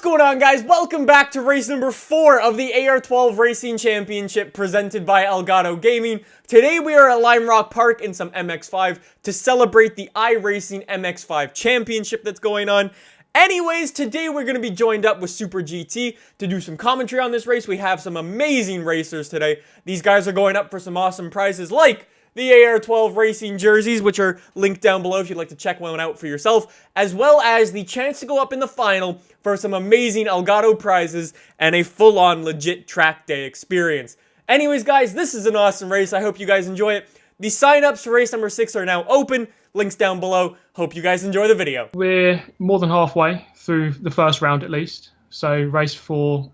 going on, guys? Welcome back to race number 4 of the AR12 Racing Championship presented by Elgato Gaming. Today we are at Lime Rock Park in some MX-5 to celebrate the iRACING MX-5 Championship that's going on. Anyways, today we're going to be joined up with Super GT to do some commentary on this race. We have some amazing racers today. These guys are going up for some awesome prizes like the AR12 Racing jerseys, which are linked down below if you'd like to check one out for yourself, as well as the chance to go up in the final for some amazing Elgato prizes and a full-on legit track day experience. Anyways, guys, this is an awesome race. I hope you guys enjoy it. The sign-ups for race number 6 are now open. Links down below. Hope you guys enjoy the video. We're more than halfway through the first round at least. So race 4,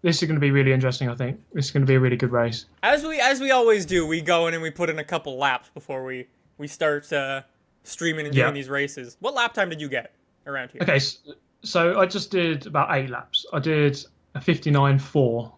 this is going to be really interesting, I think. This is going to be a really good race. As we always do, we go in and we put in a couple laps before we start streaming and doing these races. What lap time did you get around here? Okay, so I just did about 8 laps. I did a 59.4,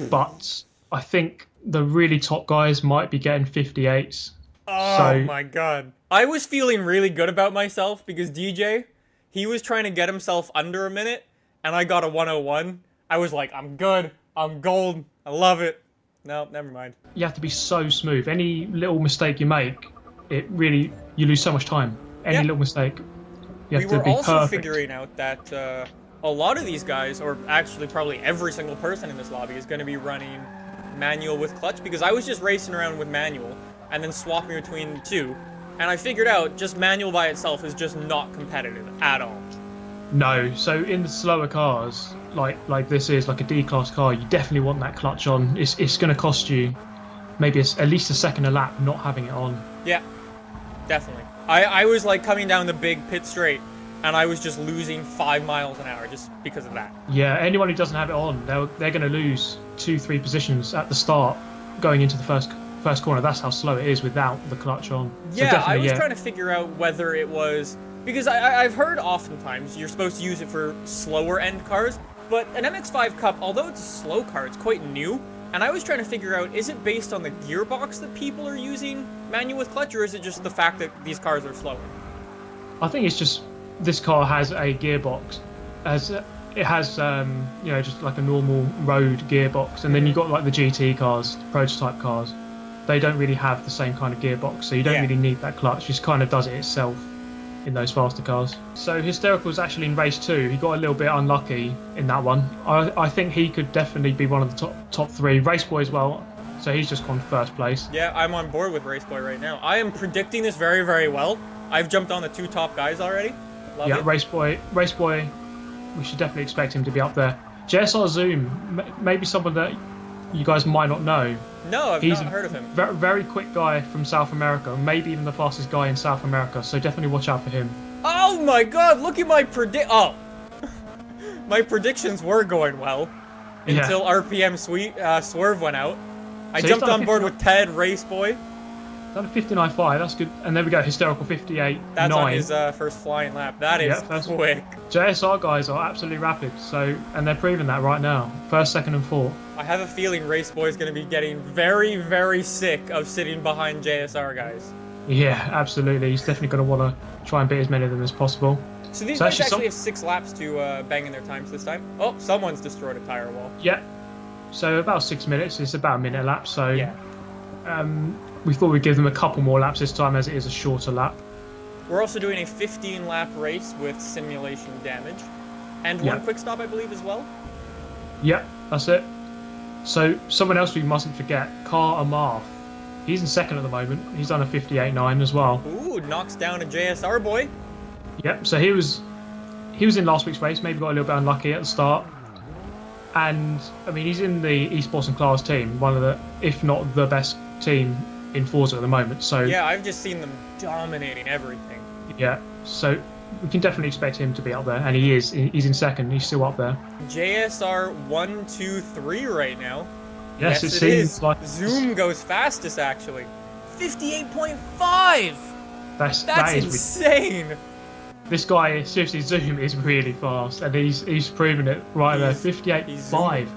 but I think the really top guys might be getting 58s. Oh my god. I was feeling really good about myself because DJ, he was trying to get himself under a minute, and I got a 101. I was like, I'm good, I'm gold, I love it. No, never mind. You have to be so smooth. Any little mistake you make, you lose so much time. Any little mistake, you have to be perfect. We were also figuring out that a lot of these guys, or actually probably every single person in this lobby, is going to be running manual with clutch, because I was just racing around with manual and then swapping between the two, and I figured out just manual by itself is just not competitive at all. No, so in the slower cars, like this is like a D-class car, you definitely want that clutch on. It's going to cost you maybe at least a second a lap not having it on. Yeah, definitely. I was like coming down the big pit straight, and I was just losing 5 miles an hour just because of that. Yeah, anyone who doesn't have it on, they're going to lose 2-3 positions at the start going into the first corner. That's how slow it is without the clutch on. Yeah, so I was trying to figure out whether it was... Because I've heard oftentimes you're supposed to use it for slower end cars, but an MX-5 Cup, although it's a slow car, it's quite new, and I was trying to figure out, is it based on the gearbox that people are using manual with clutch, or is it just the fact that these cars are slower? I think it's just this car has a gearbox. It has, just like a normal road gearbox, and then you've got like the GT cars, prototype cars. They don't really have the same kind of gearbox, so you don't really need that clutch. It just kind of does it itself in those faster cars. So Hysterical was actually in race 2. He got a little bit unlucky in that one. I think he could definitely be one of the top 3. Raceboy as well, so he's just gone first place. Yeah, I'm on board with Raceboy right now. I am predicting this very, very well. I've jumped on the 2 top guys already. Love it. Raceboy, we should definitely expect him to be up there. JSR Zoom, maybe someone that you guys might not know. No, I've not heard of him. Very, very quick guy from South America, maybe even the fastest guy in South America, so definitely watch out for him. Oh my god, look at my my predictions were going well until RPM Swerve went out. I jumped on board with Ted, Raceboy. Done a 59.5, that's good. And there we go, Hysterical 58.9. That's on his first flying lap. That is quick. JSR guys are absolutely rapid, and they're proving that right now. First, second, and fourth. I have a feeling Raceboy is going to be getting very, very sick of sitting behind JSR guys. Yeah, absolutely. He's definitely going to want to try and beat as many of them as possible. So these guys actually have 6 laps to bang in their times this time. Oh, someone's destroyed a tire wall. Yeah. So about 6 minutes. It's about a minute a lap. So yeah. We thought we'd give them a couple more laps this time, as it is a shorter lap. We're also doing a 15-lap race with simulation damage. And one quick stop, I believe, as well. Yeah, that's it. So someone else we mustn't forget, Car Amarth. He's in second at the moment. He's done a 58.9 as well. Ooh, knocks down a JSR boy. Yep, so he was in last week's race, maybe got a little bit unlucky at the start. And, I mean, he's in the esports and class team, one of the, if not the best team in Forza at the moment. So yeah, I've just seen them dominating everything. Yeah, so we can definitely expect him to be up there, and he is. He's in second. He's still up there. JSR 1, 2, 3 right now. Yes, it seems like Zoom goes fastest actually. 58.5. That's insane. This guy, seriously, Zoom is really fast, and he's proven it right there. 58.5.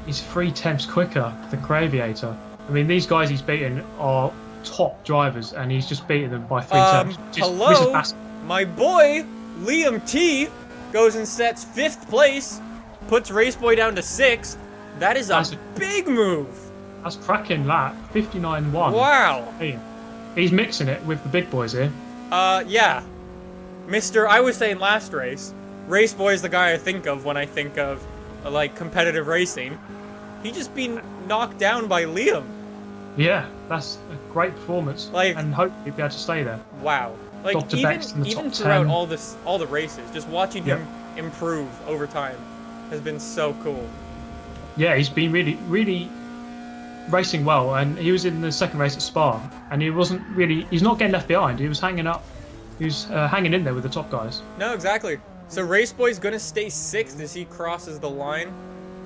He's 3/10 quicker than Craviator. I mean, these guys he's beaten are top drivers, and he's just beaten them by 3/10. Hello, my boy Liam T goes and sets 5th place. puts Raceboy down to 6th. That is a big move. That's cracking lap. 59.1. Wow. Hey, he's mixing it with the big boys here. Yeah. I was saying last race, Raceboy is the guy I think of when I think of, like, competitive racing. He just been knocked down by Liam. Yeah, that's a great performance. Like, and hopefully he'll be able to stay there. Wow. Like, Dr. Beck's in the even top throughout 10. all the races, just watching him improve over time has been so cool. Yeah, he's been really racing well, and he was in the second race at Spa, and he's not getting left behind. He was hanging in there with the top guys. No, exactly. So Raceboy's gonna stay 6th as he crosses the line.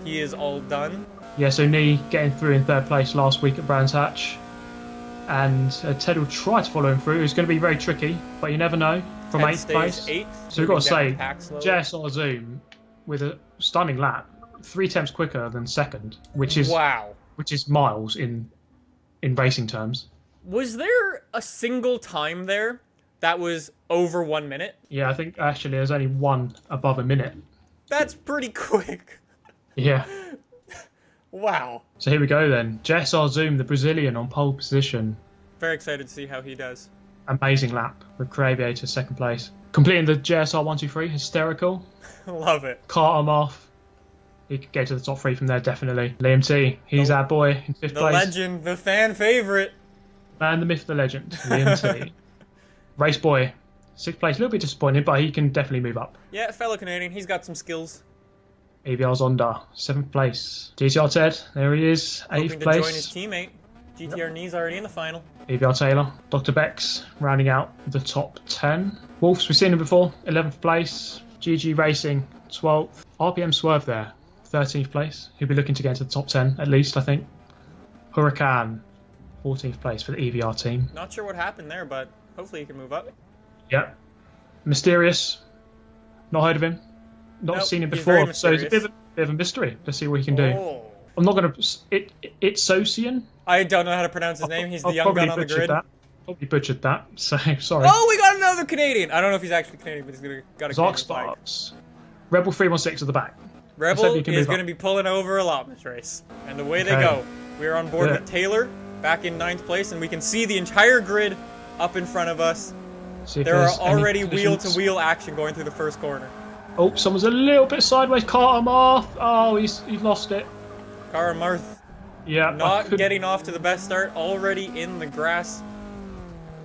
He is all done. Yeah, so Nee getting through in 3rd place last week at Brands Hatch, and Ted will try to follow him through. It's going to be very tricky, but you never know. From Ted 8th place. 8th, So we've got to say, JSR Zoom with a stunning lap, 3 tenths quicker than 2nd, which is miles in racing terms. Was there a single time there that was over 1 minute? Yeah, I think actually there's only one above a minute. That's pretty quick. Yeah. Wow. So here we go then. JSR Zoom, the Brazilian, on pole position. Very excited to see how he does. Amazing lap with Creaviator 2nd place. Completing the JSR 123, hysterical. Love it. Cart him off. He could get to the top 3 from there, definitely. Liam T, he's our boy in 5th place. The legend, the fan favorite. Man, the myth, the legend, Liam T. Race boy, 6th place. A little bit disappointed, but he can definitely move up. Yeah, fellow Canadian, he's got some skills. AVR Zonda, 7th place. GTR Ted, there he is, 8th Hoping to place. join his teammate. GTR Knee's already in the final. AVR Taylor, Dr. Beck's rounding out the top 10. Wolves, we've seen him before, 11th place. GG Racing, 12th. RPM Swerve there, 13th place. He'll be looking to get into the top 10 at least, I think. Huracan, 14th place for the EVR team. Not sure what happened there, but hopefully he can move up. Yep. Mysterious, not heard of him. Not seen him before, so it's a bit of a mystery. Let's see what he can do. I'm not going to... It's Socian? I don't know how to pronounce his name. He's the young gun on the grid. Probably butchered that, so sorry. Oh, we got another Canadian! I don't know if he's actually Canadian, but he's got a Canadian flag. Rebel 316 at the back. Rebel is going to be pulling over allotment race. And away they go. We're on board with Taylor, back in 9th place, and we can see the entire grid up in front of us. There are already wheel-to-wheel action going through the first corner. Oh, someone's a little bit sideways. Caught him off. Oh, he's lost it. Karamarth. Yeah. Not getting off to the best start. Already in the grass.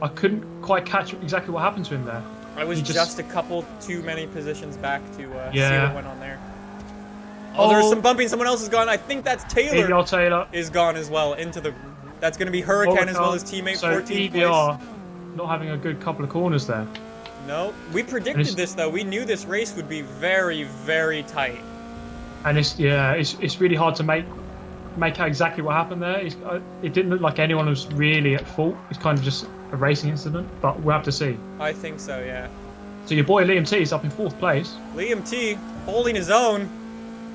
I couldn't quite catch exactly what happened to him there. I was just a couple too many positions back to see what went on there. Oh, there's some bumping. Someone else is gone. I think that's Taylor. EVR Taylor is gone as well. That's going to be Huracan as well as teammate. So 14th EVR place. Not having a good couple of corners there. No, we predicted this though. We knew this race would be very, very tight. And it's really hard to make out exactly what happened there. It didn't look like anyone was really at fault. It's kind of just a racing incident, but we'll have to see. I think so, yeah. So your boy Liam T is up in 4th place. Liam T holding his own.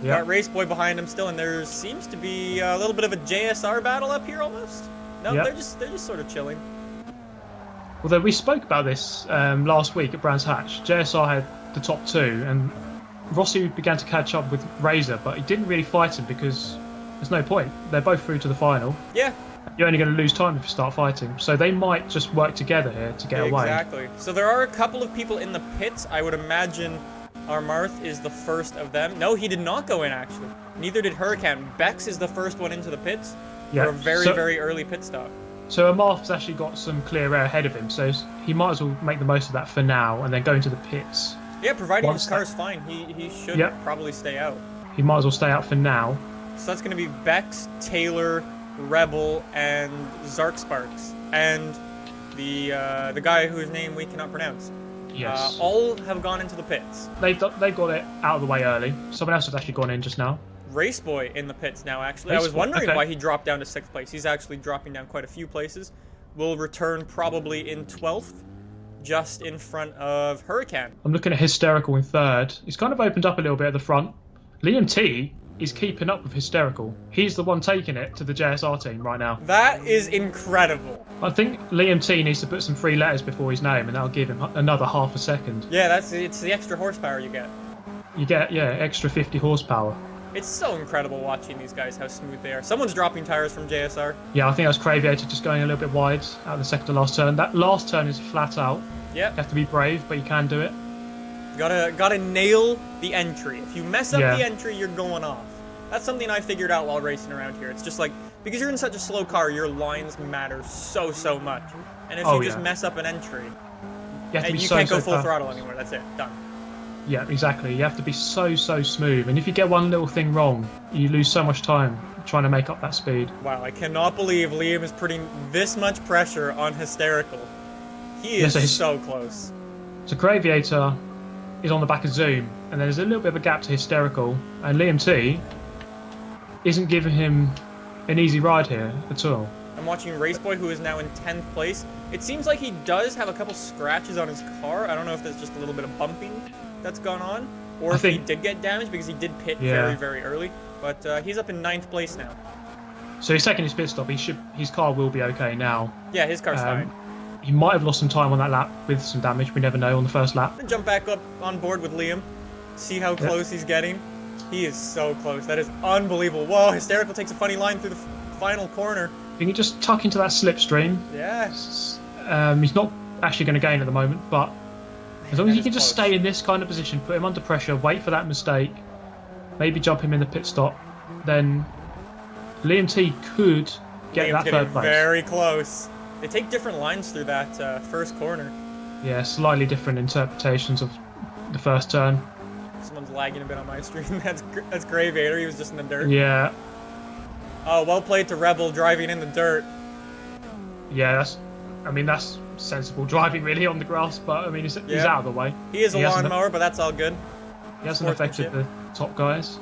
Yeah. Got Raceboy behind him still, and there seems to be a little bit of a JSR battle up here almost. No, they're just sort of chilling. Although we spoke about this last week at Brands Hatch. JSR had the top 2, and Rossi began to catch up with Razor, but he didn't really fight him because there's no point. They're both through to the final. Yeah. You're only going to lose time if you start fighting. So they might just work together here to get away. Exactly. So there are a couple of people in the pits. I would imagine Armarth is the first of them. No, he did not go in, actually. Neither did Huracan. Bex is the first one into the pits for a very early pit stop. So Amarth's actually got some clear air ahead of him, so he might as well make the most of that for now and then go into the pits. Yeah, providing his car's fine, he should probably stay out. He might as well stay out for now. So that's going to be Bex, Taylor, Rebel, and Zark Sparks. And the guy whose name we cannot pronounce. Yes. All have gone into the pits. They've got it out of the way early. Someone else has actually gone in just now. Raceboy in the pits now, actually. I was wondering why he dropped down to 6th place. He's actually dropping down quite a few places. Will return probably in 12th, just in front of Huracan. I'm looking at Hysterical in 3rd. He's kind of opened up a little bit at the front. Liam T is keeping up with Hysterical. He's the one taking it to the JSR team right now. That is incredible. I think Liam T needs to put some 3 letters before his name, and that'll give him another half a second. Yeah, it's the extra horsepower you get. You get, yeah, extra 50 horsepower. It's so incredible watching these guys, how smooth they are. Someone's dropping tires from JSR. Yeah, I think that was Craviator just going a little bit wide out of the second to last turn. That last turn is flat out. Yep. You have to be brave, but you can do it. Gotta nail the entry. If you mess up Yeah. the entry, you're going off. That's something I figured out while racing around here. It's just like, because you're in such a slow car, your lines matter so much. And if you just mess up an entry, You have to be you so, can't go so full perfect. throttle anymore. That's it. Done. Yeah, exactly. You have to be so smooth. And if you get one little thing wrong, you lose so much time trying to make up that speed. Wow, I cannot believe Liam is putting this much pressure on Hysterical. He is so close. So Craviator is on the back of Zoom, and there's a little bit of a gap to Hysterical, and Liam T isn't giving him an easy ride here at all. I'm watching Raceboy, who is now in 10th place. It seems like he does have a couple scratches on his car. I don't know if there's just a little bit of bumping that's gone on, or if he did get damaged because he did pit very early. But he's up in 9th place now. So he's taking his pit stop. His car will be okay now. Yeah, his car's fine. He might have lost some time on that lap with some damage. We never know on the first lap. I'm gonna jump back up on board with Liam, see how close he's getting. He is so close. That is unbelievable. Whoa, Hysterical takes a funny line through the final corner. He can just tuck into that slipstream. Yes. He's not actually going to gain at the moment, but as long as he can just close. stay in this kind of position, put him under pressure, wait for that mistake, maybe jump him in the pit stop, then Liam T could get that third place. Very close. They take different lines through that first corner. Yeah, slightly different interpretations of the first turn. Someone's lagging a bit on my stream. That's Graviator. He was just in the dirt. Yeah. Oh, well played to Rebel driving in the dirt. Yeah, that's sensible driving really on the grass, but I mean, he's out of the way. He is a lawnmower, but that's all good. He hasn't affected the top guys.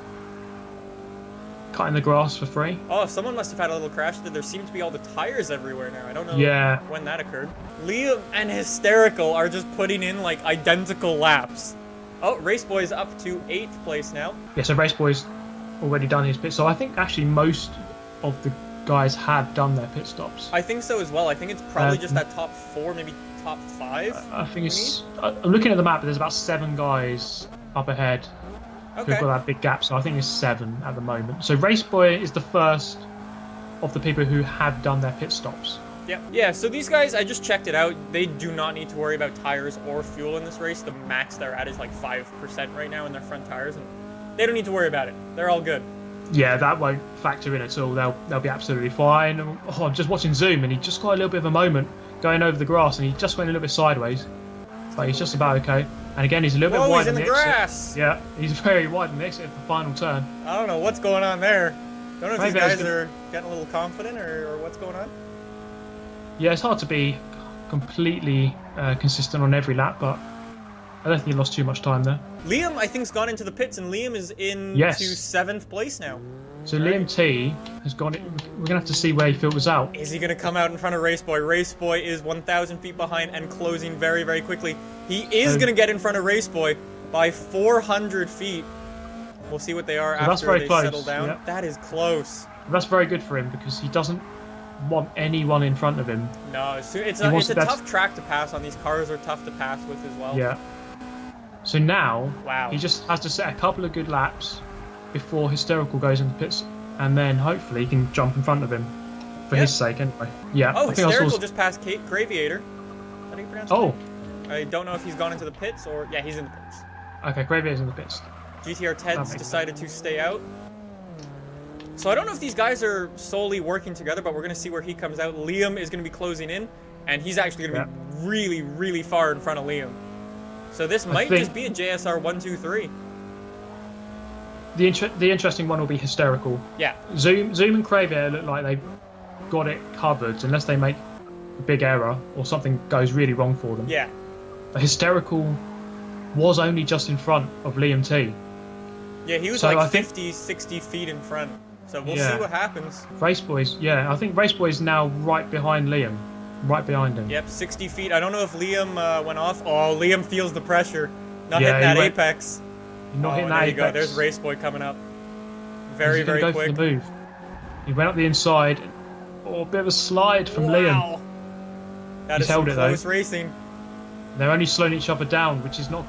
Cutting the grass for free. Oh, someone must have had a little crash. There seem to be all the tires everywhere now. I don't know when that occurred. Liam and Hysterical are just putting in like identical laps. Oh, Raceboy's up to 8th place now. Yeah, so Raceboy's already done his pit. So I think actually most of the guys have done their pit stops. I think so as well. I think it's probably just that top 4, maybe top 5. I think it's... I'm looking at the map, but there's about 7 guys up ahead. Okay. Who've got that big gap, so I think it's 7 at the moment. So Raceboy is the first of the people who have done their pit stops. Yeah, so these guys, I just checked it out. They do not need to worry about tires or fuel in this race. The max they're at is like 5% right now in their front tires, and they don't need to worry about it. They're all good. Yeah, that won't factor in at all. They'll be absolutely fine. Oh, I'm just watching Zoom, and he just got a little bit of a moment going over the grass, and he just went a little bit sideways. But he's just about okay. And again, he's a little bit wide in the grass. Yeah, he's very wide in the exit for the final turn. I don't know what's going on there. Don't know if these guys are getting a little confident or what's going on. Yeah, it's hard to be completely consistent on every lap, but I don't think he lost too much time there. Liam, I think, has gone into the pits, and Liam is in to 7th place now. So Liam T has gone. We're going to have to see where he filters out. Is he going to come out in front of Raceboy? Raceboy is 1,000 feet behind and closing very quickly. He is going to get in front of Raceboy by 400 feet. We'll see what they are after they settle down. Yep. That is close. That's very good for him because he doesn't want anyone in front of him. No, it's a tough track to pass on. These cars are tough to pass with as well. Yeah. So now he just has to set a couple of good laps before Hysterical goes into the pits, and then hopefully he can jump in front of him for his sake anyway. Yeah. Oh, Hysterical just passed Graviator. How do you pronounce it? I don't know if he's gone into the pits or... Yeah, he's in the pits. Okay, Graviator's in the pits. GTR Ted's decided to stay out. So I don't know if these guys are solely working together, but we're going to see where he comes out. Liam is going to be closing in, and he's actually going to be really far in front of Liam. So this might just be a JSR 1, 2, 3. The interesting one will be Hysterical. Yeah. Zoom and Cravier look like they've got it covered, unless they make a big error or something goes really wrong for them. Yeah. But Hysterical was only just in front of Liam T. Yeah, he was like 50, 60 feet in front. So we'll see what happens. Raceboy's, I think Raceboy's now right behind Liam. Right behind him. Yep, 60 feet. I don't know if Liam went off. Oh, Liam feels the pressure. Not hitting that apex. Not hitting that there apex. You go. There's Raceboy coming up. Very quick. For the move. He went up the inside. Oh, a bit of a slide from Liam. That is some close racing. They're only slowing each other down, which is not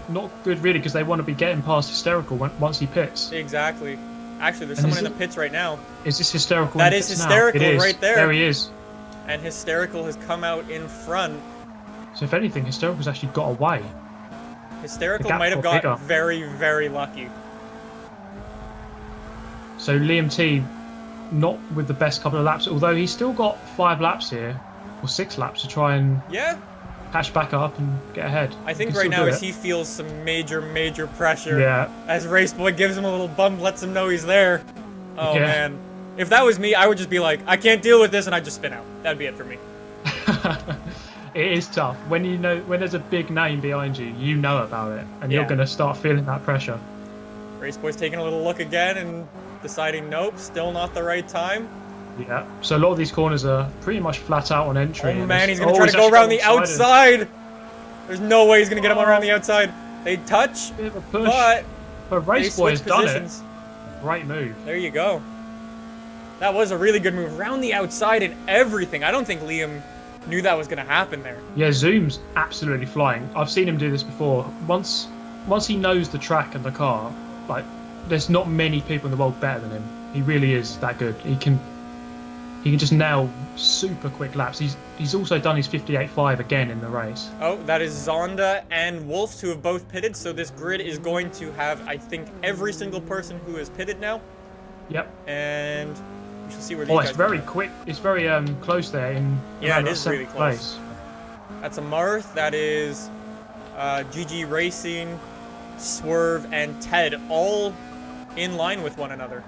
not good really because they want to be getting past Hysterical once he pits. Exactly. Actually, there's someone in the pits right now. Is this Hysterical? That is Hysterical right there. There he is. And Hysterical has come out in front. So if anything, Hysterical's actually got away. Hysterical might have got very, very lucky. So Liam T, not with the best couple of laps, although he's still got 5 laps here, or 6 laps to try and catch back up and get ahead. I think right now he feels some major, major pressure. Yeah. As Raceboy gives him a little bump, lets him know he's there. Oh man. If that was me, I would just be like, I can't deal with this, and I'd just spin out. That'd be it for me. It is tough. When you know, when there's a big name behind you, you know about it, and you're going to start feeling that pressure. Raceboy's taking a little look again and deciding, nope, still not the right time. Yeah, so a lot of these corners are pretty much flat out on entry. Oh man, he's going to try to go around the outside. There's no way he's going to get him around the outside. They touch, bit of a push, but Raceboy has done it. Great move. There you go. That was a really good move. Around the outside and everything. I don't think Liam knew that was going to happen there. Yeah, Zoom's absolutely flying. I've seen him do this before. Once he knows the track and the car, like, there's not many people in the world better than him. He really is that good. He can just nail super quick laps. He's also done his 58.5 again in the race. Oh, that is Zonda and Wolfs who have both pitted, so this grid is going to have, I think, every single person who has pitted now. Yep. And we shall see where these guys it's very quick. It's very close there. Yeah, it is really close. That's a Marth. That is GG Racing, Swerve, and Ted, all in line with one another.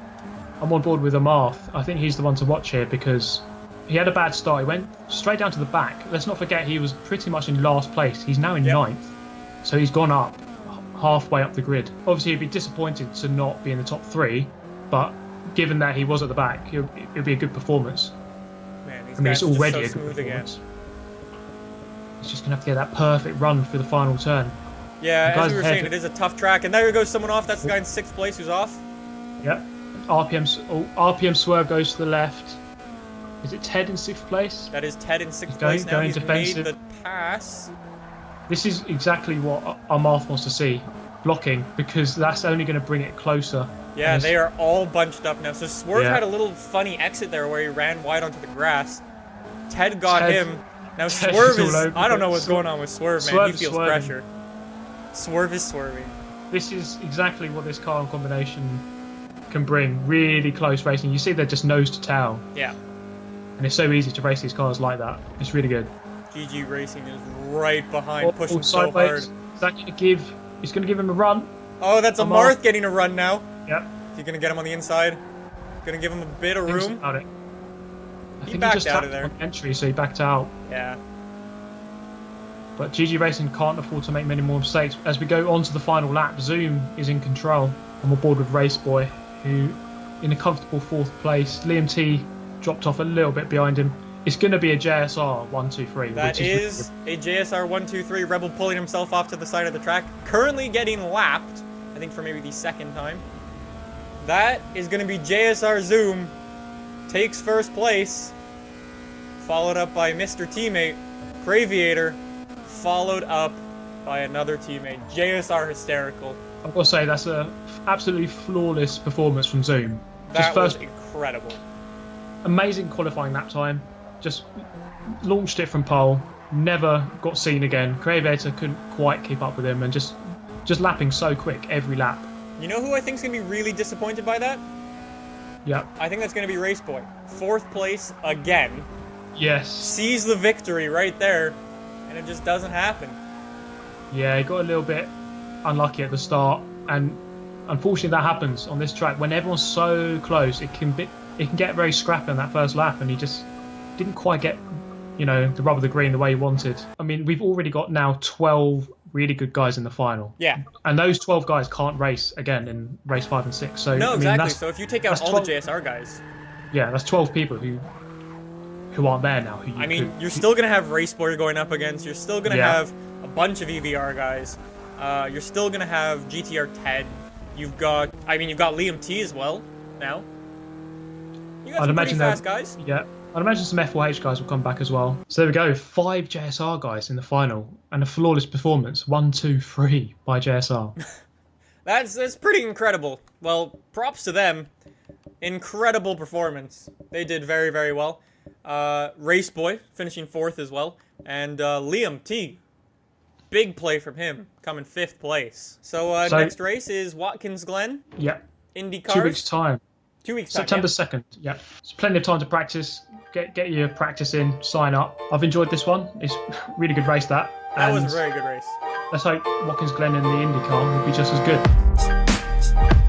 I'm on board with Amarth. I think he's the one to watch here because he had a bad start. He went straight down to the back. Let's not forget he was pretty much in last place. He's now in 9th. So he's gone up halfway up the grid. Obviously, he'd be disappointed to not be in the top 3, but given that he was at the back, it'll be a good performance. Man, it's already a good performance. He's just going to have to get that perfect run for the final turn. Yeah, as we were saying, it is a tough track. And there goes someone off. That's the guy in 6th place who's off. Yep. RPM Swerve goes to the left. Is it Ted in 6th place? That is Ted in 6th place now. He's made the pass. This is exactly what Amarth wants to see. Blocking, because that's only going to bring it closer. Yeah, they are all bunched up now. So Swerve had a little funny exit there where he ran wide onto the grass. Ted got him. Now Swerve is... I don't know what's going on with Swerve, man. He feels pressure. Swerve is swerving. This is exactly what this car and combination can bring. Really close racing. You see they're just nose to tail. Yeah. And it's so easy to race these cars like that. It's really good. GG Racing is right behind, pushing so hard. Is that going to give... He's going to give him a run. Oh, that's a Marth getting a run now. Yep. He's going to get him on the inside. Going to give him a bit of room. I think he backed out of there. Entry, so he backed out. Yeah. But GG Racing can't afford to make many more mistakes. As we go on to the final lap, Zoom is in control. I'm on board with Raceboy, who in a comfortable 4th place. Liam T dropped off a little bit behind him. It's going to be a JSR 123. That is a JSR 123. Rebel pulling himself off to the side of the track. Currently getting lapped, I think for maybe the 2nd time. That is going to be JSR Zoom. Takes 1st place. Followed up by Mr. Teammate, Craviator. Followed up by another teammate, JSR Hysterical. I've got to say, that's a absolutely flawless performance from Zoom. That was incredible. Amazing qualifying lap time. Just launched it from pole. Never got seen again. Craviator couldn't quite keep up with him and just lapping so quick every lap. You know who I think is going to be really disappointed by that? Yeah. I think that's going to be Raceboy. 4th place again. Yes. Sees the victory right there, and it just doesn't happen. Yeah, he got a little bit unlucky at the start, and unfortunately that happens on this track. When everyone's so close, it can get very scrappy on that 1st lap, and he just didn't quite get, the rub of the green the way he wanted. I mean, we've already got now 12 really good guys in the final. Yeah. And those 12 guys can't race again in race 5 and 6. So no, exactly. So if you take out all the JSR guys, yeah, that's 12 people who aren't there now. You're still gonna have Raceboy going up against. You're still gonna have a bunch of EVR guys. You're still gonna have GTR Ted. You've got Liam T as well now. You got some pretty fast guys. Yeah, I'd imagine some F4H guys will come back as well. So there we go, 5 JSR guys in the final, and a flawless performance, 1, 2, 3 by JSR. That's pretty incredible. Well, props to them. Incredible performance. They did very, very well. Raceboy finishing 4th as well. And Liam T. Big play from him, coming 5th place. So next race is Watkins Glen. Yep. IndyCars. 2 weeks' time. 2 weeks' time. September 2nd. Yep. It's plenty of time to practice. Get your practice in. Sign up. I've enjoyed this one. It's a really good race, that. That was a very good race. Let's hope Watkins Glen in the IndyCar will be just as good.